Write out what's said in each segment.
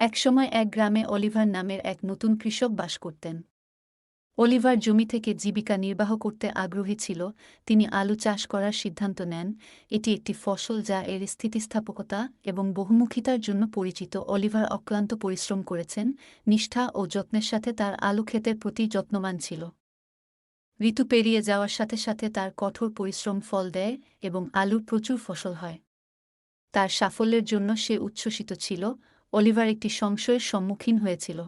একসময় এক গ্রামে অলিভার নামের এক নতুন কৃষক বাস করতেন। অলিভার জমি থেকে জীবিকা নির্বাহ করতে আগ্রহী ছিল। তিনি আলু চাষ করার সিদ্ধান্ত নেন। এটি একটি ফসল যা এর স্থিতিস্থাপকতা এবং বহুমুখিতার জন্য পরিচিত। অলিভার অক্লান্ত পরিশ্রম করেছেন, নিষ্ঠা ও যত্নের সাথে তার আলু ক্ষেতের প্রতি যত্নবান ছিল। ঋতু পেরিয়ে যাওয়ার সাথে সাথে তার কঠোর পরিশ্রম ফল দেয় এবং আলুর প্রচুর ফসল হয়। তার সাফল্যের জন্য সে উচ্ছ্বসিত ছিল। অলিভার একটি সংশয়ের সম্মুখীন হয়েছিল।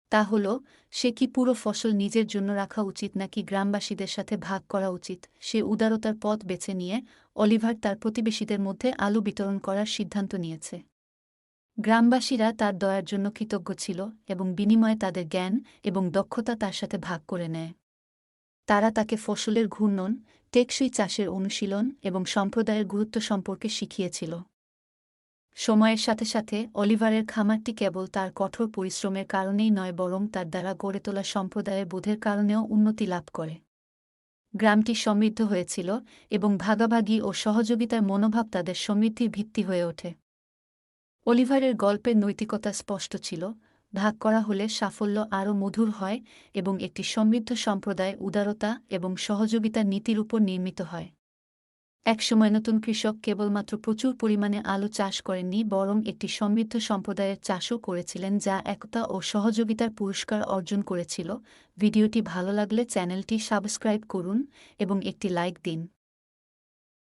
তা হল, সে কি পুরো ফসল নিজের জন্য রাখা উচিত নাকি গ্রামবাসীদের সাথে ভাগ করা উচিত। সে উদারতার পথ বেছে নিয়ে অলিভার তার প্রতিবেশীদের মধ্যে আলু বিতরণ করার সিদ্ধান্ত নিয়েছে। গ্রামবাসীরা তার দয়ার জন্য কৃতজ্ঞ ছিল এবং বিনিময়ে তাদের জ্ঞান এবং দক্ষতা তার সাথে ভাগ করে নেয়। তারা তাকে ফসলের ঘূর্ণন, টেকসই চাষের অনুশীলন এবং সম্প্রদায়ের গুরুত্ব সম্পর্কে শিখিয়েছিল। সময়ের সাথে সাথে অলিভারের খামারটি কেবল তার কঠোর পরিশ্রমের কারণেই নয়, বরং তার দ্বারা গড়ে তোলা সম্প্রদায়ের বোধের কারণেও উন্নতি লাভ করে। গ্রামটি সমৃদ্ধ হয়েছিল এবং ভাগাভাগি ও সহযোগিতার মনোভাব তাদের সমৃদ্ধির ভিত্তি হয়ে ওঠে। অলিভারের গল্পের নৈতিকতা স্পষ্ট ছিল। ভাগ করা হলে সাফল্য আরও মধুর হয় এবং একটি সমৃদ্ধ সম্প্রদায় উদারতা এবং সহযোগিতার নীতির উপর নির্মিত হয়। একসময় নতুন কৃষক কেবলমাত্র প্রচুর পরিমাণে আলু চাষ করেননি, বরং একটি সমৃদ্ধ সম্প্রদায়ের চাষও করেছিলেন, যা একতা ও সহযোগিতার পুরস্কার অর্জন করেছিল। ভিডিওটি ভালো লাগলে চ্যানেলটি সাবস্ক্রাইব করুন এবং একটি লাইক দিন।